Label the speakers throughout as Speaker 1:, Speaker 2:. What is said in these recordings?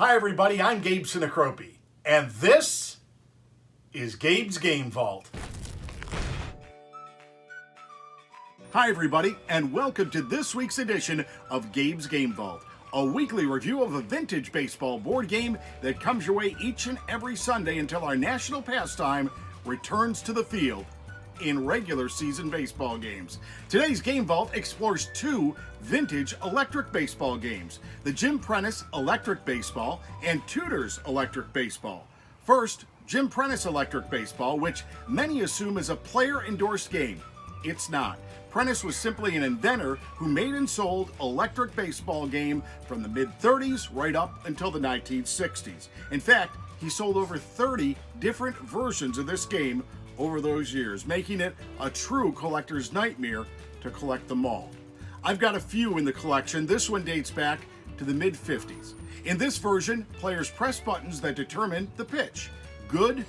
Speaker 1: Hi everybody, I'm Gabe Sinicropi, and this is Gabe's Game Vault. Hi everybody, and welcome to this week's edition of Gabe's Game Vault, a weekly review of a vintage baseball board game that comes your way each and every Sunday until our national pastime returns to the field in regular season baseball games. Today's Game Vault explores two vintage electric baseball games, the Jim Prentice Electric Baseball and Tudor's Electric Baseball. First, Jim Prentice Electric Baseball, which many assume is a player-endorsed game. It's not. Prentice was simply an inventor who made and sold electric baseball game from the mid-30s right up until the 1960s. In fact, he sold over 30 different versions of this game over those years, making it a true collector's nightmare to collect them all. I've got a few in the collection. This one dates back to the mid-50s. In this version, players press buttons that determine the pitch, good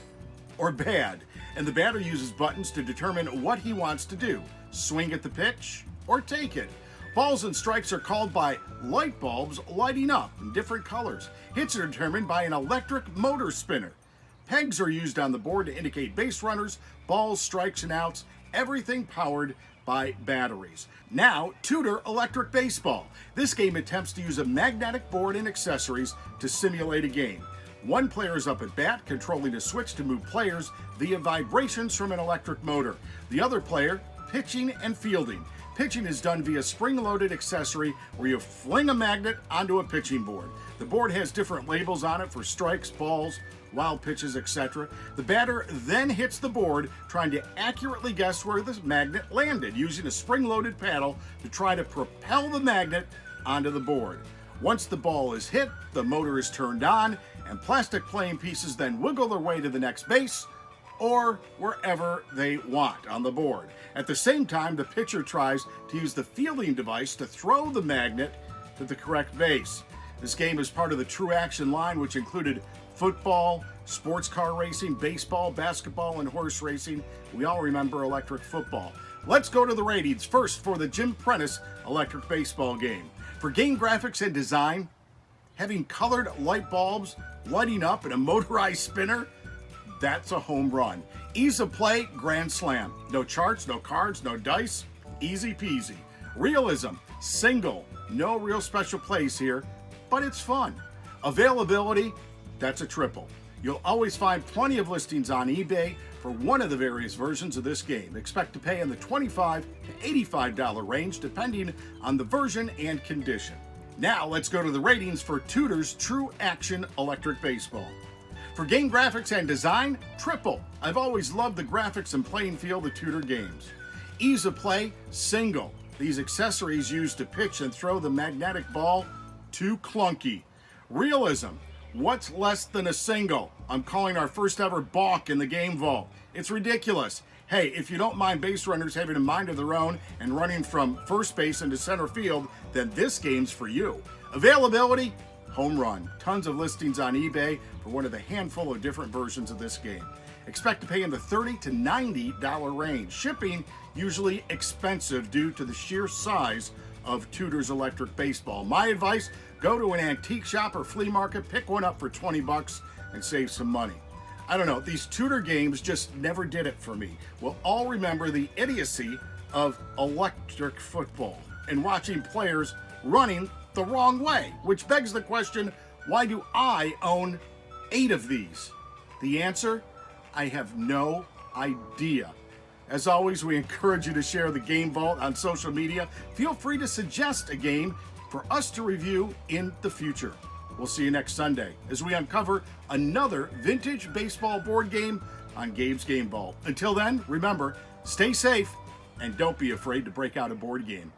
Speaker 1: or bad, and the batter uses buttons to determine what he wants to do, swing at the pitch or take it. Balls and strikes are called by light bulbs lighting up in different colors. Hits are determined by an electric motor spinner. Pegs are used on the board to indicate base runners, balls, strikes, and outs, everything powered by batteries. Now, Tudor Electric Baseball. This game attempts to use a magnetic board and accessories to simulate a game. One player is up at bat, controlling a switch to move players via vibrations from an electric motor. The other player, pitching and fielding. Pitching is done via spring-loaded accessory where you fling a magnet onto a pitching board. The board has different labels on it for strikes, balls, wild pitches, etc. The batter then hits the board trying to accurately guess where the magnet landed, using a spring-loaded paddle to try to propel the magnet onto the board. Once the ball is hit, the motor is turned on, and plastic playing pieces then wiggle their way to the next base or wherever they want on the board. At the same time, the pitcher tries to use the fielding device to throw the magnet to the correct base. This game is part of the True Action line, which included football, sports car racing, baseball, basketball, and horse racing. We all remember electric football. Let's go to the ratings. First, for the Jim Prentice Electric Baseball game. For game graphics and design, having colored light bulbs lighting up and a motorized spinner, that's a home run. Ease of play, grand slam. No charts, no cards, no dice, easy peasy. Realism, single, no real special plays here, but it's fun. Availability, that's a triple. You'll always find plenty of listings on eBay for one of the various versions of this game. Expect to pay in the $25 to $85 range depending on the version and condition. Now let's go to the ratings for Tudor's True Action Electric Baseball. For game graphics and design, triple. I've always loved the graphics and playing feel of the Tudor games. Ease of play, single. These accessories used to pitch and throw the magnetic ball, too clunky. Realism, what's less than a single? I'm calling our first ever balk in the Game Vault. It's ridiculous. Hey, if you don't mind base runners having a mind of their own and running from first base into center field, then this game's for you. Availability, home run. Tons of listings on eBay for one of the handful of different versions of this game. Expect to pay in the $30 to $90 range. Shipping usually expensive due to the sheer size of Tudor's Electric Baseball. My advice, go to an antique shop or flea market, pick one up for 20 bucks and save some money. I don't know, these Tudor games just never did it for me. We'll all remember the idiocy of electric football and watching players running the wrong way, which begs the question, why do I own 8 of these? The answer, I have no idea. As always, we encourage you to share the Game Vault on social media. Feel free to suggest a game for us to review in the future. We'll see you next Sunday as we uncover another vintage baseball board game on Gabe's Game Vault. Until then, remember, stay safe and don't be afraid to break out a board game.